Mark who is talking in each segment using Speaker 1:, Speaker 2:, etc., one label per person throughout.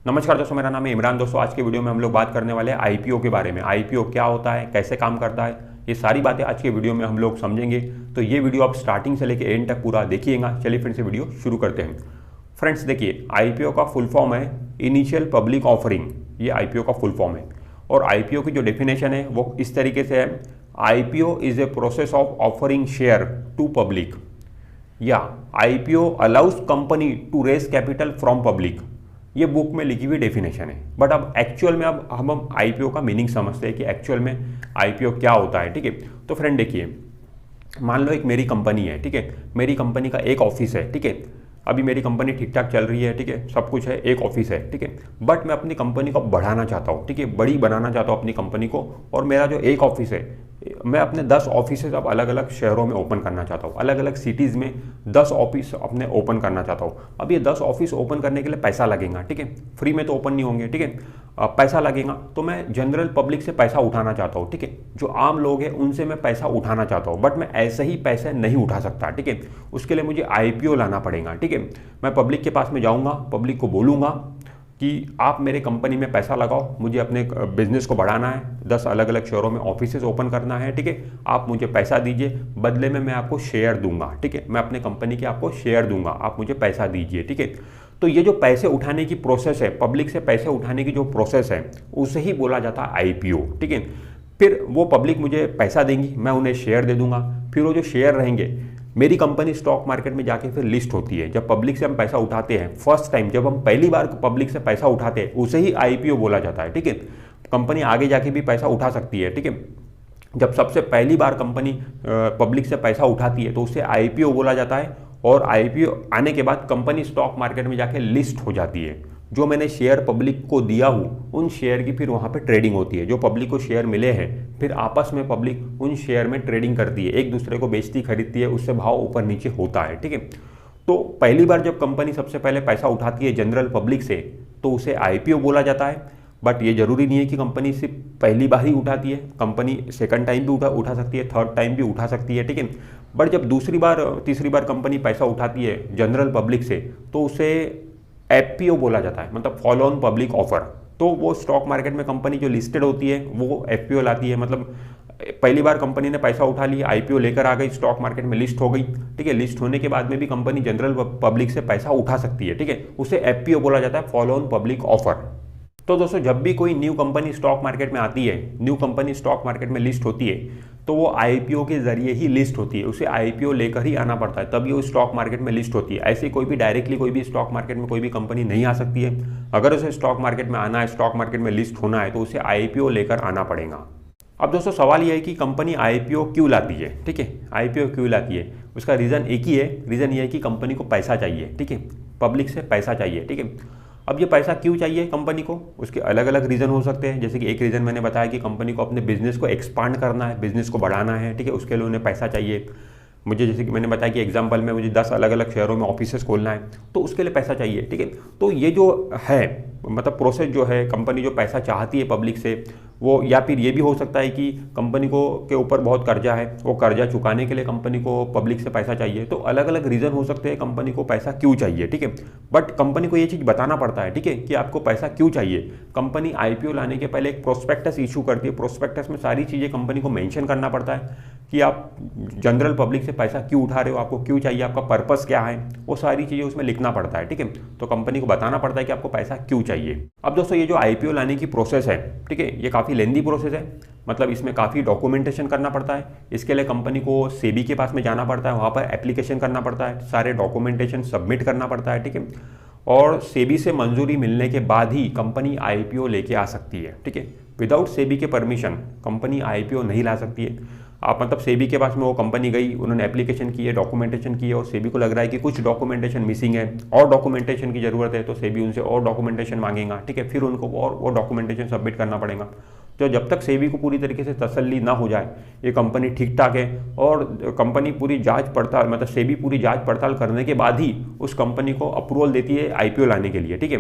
Speaker 1: नमस्कार दोस्तों, मेरा नाम है इमरान। दोस्तों आज के वीडियो में हम लोग बात करने वाले हैं आईपीओ के बारे में। आईपीओ क्या होता है, कैसे काम करता है, ये सारी बातें आज के वीडियो में हम लोग समझेंगे। तो ये वीडियो आप स्टार्टिंग से लेकर एंड तक पूरा देखिएगा। चलिए फिर से वीडियो शुरू करते हैं। फ्रेंड्स देखिए, आईपीओ का फुल फॉर्म है इनिशियल पब्लिक ऑफरिंग। ये आईपीओ का फुल फॉर्म है और आईपीओ की जो डेफिनेशन है वो इस तरीके से है। IPO is a process of offering share to public, या IPO allows company to raise capital from public. ये बुक में लिखी हुई डेफिनेशन है, बट अब एक्चुअल में अब हम आईपीओ का मीनिंग समझते हैं कि एक्चुअल में आईपीओ क्या होता है। ठीक है, तो फ्रेंड देखिए, मान लो एक मेरी कंपनी है। ठीक है, मेरी कंपनी का एक ऑफिस है। ठीक है, अभी मेरी कंपनी ठीक ठाक चल रही है। ठीक है, सब कुछ है, एक ऑफिस है। ठीक है, बट मैं अपनी कंपनी को बढ़ाना चाहता हूँ। ठीक है, बड़ी बनाना चाहता हूँ अपनी कंपनी को, और मेरा जो एक ऑफिस है, मैं अपने 10 ऑफिस अब अलग अलग शहरों में ओपन करना चाहता हूँ। अलग अलग सिटीज़ में 10 ऑफिस अपने ओपन करना चाहता हूँ। अब ये 10 ऑफिस ओपन करने के लिए पैसा लगेगा। ठीक है, फ्री में तो ओपन नहीं होंगे। ठीक है, पैसा लगेगा। तो मैं जनरल पब्लिक से पैसा उठाना चाहता हूँ। ठीक है, जो आम लोग हैं उनसे मैं पैसा उठाना चाहता हूँ, बट मैं ऐसे ही पैसे नहीं उठा सकता। ठीक है, उसके लिए मुझे आईपीओ लाना पड़ेगा। ठीक है, मैं पब्लिक के पास में जाऊँगा, पब्लिक को बोलूँगा कि आप मेरे कंपनी में पैसा लगाओ, मुझे अपने बिजनेस को बढ़ाना है, 10 अलग अलग शहरों में ऑफिसेस ओपन करना है। ठीक है, आप मुझे पैसा दीजिए, बदले में मैं आपको शेयर दूंगा। ठीक है, मैं अपने कंपनी के आपको शेयर दूंगा, आप मुझे पैसा दीजिए। ठीक है, तो ये जो पैसे उठाने की प्रोसेस है, पब्लिक से पैसे उठाने की जो प्रोसेस है, उसे ही बोला जाता है आईपीओ। ठीक है, फिर वो पब्लिक मुझे पैसा देंगी, मैं उन्हें शेयर दे दूंगा। फिर वो जो शेयर रहेंगे, मेरी कंपनी स्टॉक मार्केट में जाके फिर लिस्ट होती है। जब पब्लिक से हम पैसा उठाते हैं, फर्स्ट टाइम जब हम पहली बार पब्लिक से पैसा उठाते हैं, उसे ही आईपीओ बोला जाता है। ठीक है, कंपनी आगे जाके भी पैसा उठा सकती है। ठीक है, जब सबसे पहली बार कंपनी पब्लिक से पैसा उठाती है तो उसे आईपीओ बोला जाता है, और आईपीओ आने के बाद कंपनी स्टॉक मार्केट में जाके लिस्ट हो जाती है। जो मैंने शेयर पब्लिक को दिया हूँ, उन शेयर की फिर वहाँ पे ट्रेडिंग होती है। जो पब्लिक को शेयर मिले हैं, फिर आपस में पब्लिक उन शेयर में ट्रेडिंग करती है, एक दूसरे को बेचती खरीदती है, उससे भाव ऊपर नीचे होता है। ठीक है, तो पहली बार जब कंपनी सबसे पहले पैसा उठाती है जनरल पब्लिक से, तो उसे आईपीओ बोला जाता है। बट ये जरूरी नहीं है कि कंपनी सिर्फ पहली बार ही उठाती है, कंपनी सेकंड टाइम भी उठा सकती है, थर्ड टाइम भी उठा सकती है। ठीक है, बट जब दूसरी बार तीसरी बार कंपनी पैसा उठाती है जनरल पब्लिक से, तो उसे एफपीओ बोला जाता है, मतलब फॉलो ऑन पब्लिक ऑफर। तो वो स्टॉक मार्केट में कंपनी जो लिस्टेड होती है वो एफपीओ लाती है। मतलब पहली बार कंपनी ने पैसा उठा लिया, आईपीओ लेकर आ गई, स्टॉक मार्केट में लिस्ट हो गई। ठीक है, लिस्ट होने के बाद में भी कंपनी जनरल पब्लिक से पैसा उठा सकती है। ठीक है, उसे एफपीओ बोला जाता है, फॉलो ऑन पब्लिक ऑफर। तो दोस्तों, जब भी कोई न्यू कंपनी स्टॉक मार्केट में आती है, न्यू कंपनी स्टॉक मार्केट में लिस्ट होती है, तो वो आईपीओ के जरिए ही लिस्ट होती है। उसे आईपीओ लेकर ही आना पड़ता है, तभी वो स्टॉक मार्केट में लिस्ट होती है। ऐसे कोई भी डायरेक्टली कोई भी स्टॉक मार्केट में कोई भी कंपनी नहीं आ सकती है। अगर उसे स्टॉक मार्केट में आना है, स्टॉक मार्केट में लिस्ट होना है, तो उसे आईपीओ लेकर आना पड़ेगा। अब दोस्तों, सवाल यह है कि कंपनी आईपीओ क्यों लाती है। ठीक है, आईपीओ क्यों लाती है, उसका रीज़न एक ही है। रीज़न ये है कि कंपनी को पैसा चाहिए। ठीक है, पब्लिक से पैसा चाहिए। ठीक है, अब ये पैसा क्यों चाहिए कंपनी को, उसके अलग अलग रीज़न हो सकते हैं। जैसे कि एक रीज़न मैंने बताया कि कंपनी को अपने बिजनेस को एक्सपांड करना है, बिजनेस को बढ़ाना है। ठीक है, उसके लिए उन्हें पैसा चाहिए। मुझे जैसे कि मैंने बताया कि एग्जांपल में मुझे 10 अलग अलग शहरों में ऑफिसेस खोलना है, तो उसके लिए पैसा चाहिए। ठीक है, तो ये जो है मतलब प्रोसेस जो है, कंपनी जो पैसा चाहती है पब्लिक से, वो या फिर ये भी हो सकता है कि कंपनी को के ऊपर बहुत कर्जा है, वो कर्जा चुकाने के लिए कंपनी को पब्लिक से पैसा चाहिए। तो अलग अलग रीज़न हो सकते हैं कंपनी को पैसा क्यों चाहिए। ठीक है, बट कंपनी को ये चीज़ बताना पड़ता है। ठीक है, कि आपको पैसा क्यों चाहिए। कंपनी आईपीओ लाने के पहले एक प्रोस्पेक्टस इशू करती है। प्रोस्पेक्टस में सारी चीज़ें कंपनी को मेंशन करना पड़ता है कि आप जनरल पब्लिक से पैसा क्यों उठा रहे हो, आपको क्यों चाहिए, आपका पर्पस क्या है, वो सारी चीज़ें उसमें लिखना पड़ता है। ठीक है, तो कंपनी को बताना पड़ता है कि आपको पैसा क्यों चाहिए। अब दोस्तों, ये जो आईपीओ लाने की प्रोसेस है, ठीक है, ये काफ़ी लेंदी प्रोसेस है। मतलब इसमें काफ़ी डॉक्यूमेंटेशन करना पड़ता है। इसके लिए कंपनी को सेबी के पास में जाना पड़ता है, वहाँ पर एप्लीकेशन करना पड़ता है, सारे डॉक्यूमेंटेशन सबमिट करना पड़ता है। ठीक है, और सेबी से मंजूरी मिलने के बाद ही कंपनी आईपीओ लेके आ सकती है। ठीक है, विदाउट सेबी के परमिशन कंपनी आईपीओ नहीं ला सकती है। आप मतलब सेबी के पास में वो कंपनी गई, उन्होंने एप्लीकेशन की है, डॉक्यूमेंटेशन की है, और सेबी को लग रहा है कि कुछ डॉक्यूमेंटेशन मिसिंग है और डॉक्यूमेंटेशन की ज़रूरत है, तो सेबी उनसे और डॉक्यूमेंटेशन मांगेगा। ठीक है, फिर उनको और वो डॉक्यूमेंटेशन सबमिट करना पड़ेगा। तो जब तक सेबी को पूरी तरीके से तसल्ली ना हो जाए ये कंपनी ठीक ठाक है, और कंपनी पूरी जांच पड़ताल मतलब सेबी पूरी जांच पड़ताल करने के बाद ही उस कंपनी को अप्रूवल देती है आईपीओ लाने के लिए। ठीक है,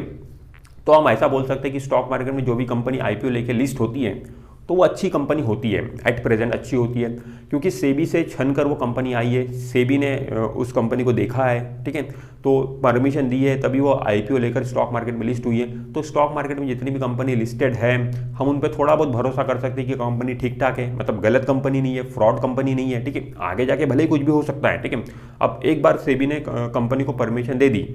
Speaker 1: तो हम ऐसा बोल सकते हैं कि स्टॉक मार्केट में जो भी कंपनी आईपीओ लेके लिस्ट होती है, तो वो अच्छी कंपनी होती है, एट प्रेजेंट अच्छी होती है, क्योंकि सेबी से छन कर वो कंपनी आई है, सेबी ने उस कंपनी को देखा है, ठीक है, तो परमिशन दी है, तभी वो आईपीओ लेकर स्टॉक मार्केट में लिस्ट हुई है। तो स्टॉक मार्केट में जितनी भी कंपनी लिस्टेड है, हम उन पर थोड़ा बहुत भरोसा कर सकते हैं कि कंपनी ठीक ठाक है, मतलब गलत कंपनी नहीं है, फ्रॉड कंपनी नहीं है, ठीक है। आगे जाके भले ही कुछ भी हो सकता है, ठीक है। अब एक बार सेबी ने कंपनी को परमिशन दे दी,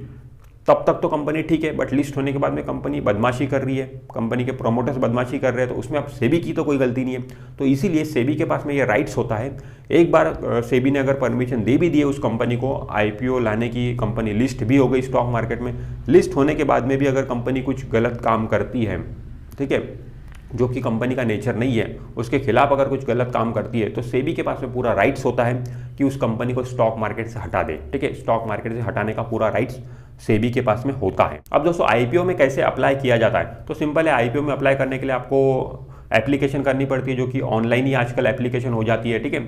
Speaker 1: तब तक तो कंपनी ठीक है, बट लिस्ट होने के बाद में कंपनी बदमाशी कर रही है, कंपनी के प्रोमोटर्स बदमाशी कर रहे हैं, तो उसमें अब सेबी की तो कोई गलती नहीं है। तो इसीलिए सेबी के पास में ये राइट्स होता है, एक बार सेबी ने अगर परमिशन दे भी दी है उस कंपनी को आईपीओ लाने की, कंपनी लिस्ट भी हो गई स्टॉक मार्केट में, लिस्ट होने के बाद में भी अगर कंपनी कुछ गलत काम करती है, ठीक है, जो कि कंपनी का नेचर नहीं है, उसके खिलाफ अगर कुछ गलत काम करती है, तो सेबी के पास में पूरा राइट्स होता है कि उस कंपनी को स्टॉक मार्केट से हटा दे, ठीक है। स्टॉक मार्केट से हटाने का पूरा राइट्स सेबी के पास में होता है। अब दोस्तों आईपीओ में कैसे अप्लाई किया जाता है, तो सिंपल है, आईपीओ में अप्लाई करने के लिए आपको एप्लीकेशन करनी पड़ती है, जो कि ऑनलाइन ही आजकल एप्लीकेशन हो जाती है, ठीक है।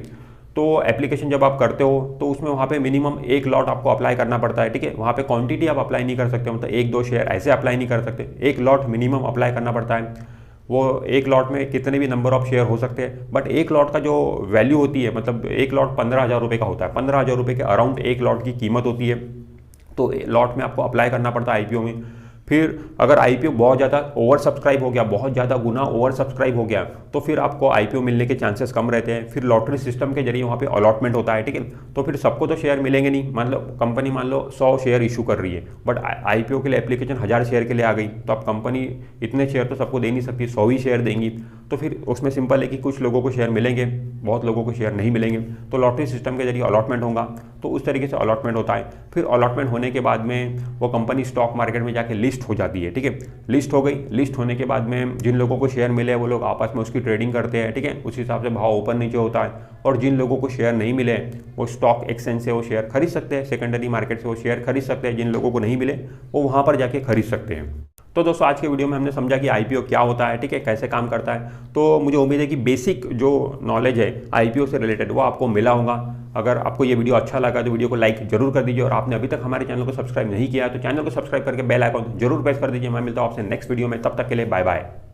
Speaker 1: तो एप्लीकेशन जब आप करते हो तो उसमें वहाँ पे मिनिमम 1 लॉट आपको अप्लाई करना पड़ता है, ठीक है। वहाँ पे क्वांटिटी आप अप्लाई नहीं कर सकते, मतलब 1-2 शेयर ऐसे अप्लाई नहीं कर सकते, 1 लॉट मिनिमम अप्लाई करना पड़ता है। वो 1 लॉट में कितने भी नंबर ऑफ शेयर हो सकते हैं, बट 1 लॉट का जो वैल्यू होती है, मतलब 1 लॉट 15,000 रुपये का होता है, 15,000 रुपये के अराउंड 1 लॉट की कीमत होती है। तो लॉट में आपको अप्लाई करना पड़ता है आईपीओ में। फिर अगर आईपीओ बहुत ज़्यादा ओवर सब्सक्राइब हो गया, बहुत ज़्यादा गुना ओवर सब्सक्राइब हो गया, तो फिर आपको आईपीओ मिलने के चांसेस कम रहते हैं। फिर लॉटरी सिस्टम के जरिए वहाँ पे अलॉटमेंट होता है, ठीक है। तो फिर सबको तो शेयर मिलेंगे नहीं, मतलब कंपनी मान लो 100 शेयर इशू कर रही है, बट आईपीओ के लिए एप्लीकेशन 1000 शेयर के लिए आ गई, तो अब कंपनी इतने शेयर तो सबको दे नहीं सकती, 100 ही शेयर देंगी। तो फिर उसमें सिंपल है कि कुछ लोगों को शेयर मिलेंगे, बहुत लोगों को शेयर नहीं मिलेंगे, तो लॉटरी सिस्टम के जरिए अलॉटमेंट होगा, तो उस तरीके से अलॉटमेंट होता है। फिर अलॉटमेंट होने के बाद में वो कंपनी स्टॉक मार्केट में जाके लिस्ट हो जाती है, ठीक है। लिस्ट हो गई, लिस्ट होने के बाद में जिन लोगों को शेयर मिले वो लोग आपस में उसकी ट्रेडिंग करते हैं, ठीक है। उस हिसाब से भाव ऊपर नीचे होता है, और जिन लोगों को शेयर नहीं मिले वो स्टॉक एक्सचेंज से वो शेयर खरीद सकते हैं, सेकेंडरी मार्केट से वो शेयर खरीद सकते हैं, जिन लोगों को नहीं मिले वो वहाँ पर जाके खरीद सकते हैं। तो दोस्तों आज के वीडियो में हमने समझा कि आईपीओ क्या होता है, ठीक है, कैसे काम करता है। तो मुझे उम्मीद है कि बेसिक जो नॉलेज है आईपीओ से रिलेटेड वो आपको मिला होगा। अगर आपको ये वीडियो अच्छा लगा तो वीडियो को लाइक जरूर कर दीजिए, और आपने अभी तक हमारे चैनल को सब्सक्राइब नहीं किया है तो चैनल को सब्सक्राइब करके बेल आइकन जरूर प्रेस कर दीजिए। मैं मिलता हूँ आपसे नेक्स्ट वीडियो में, तब तक के लिए बाय बाय।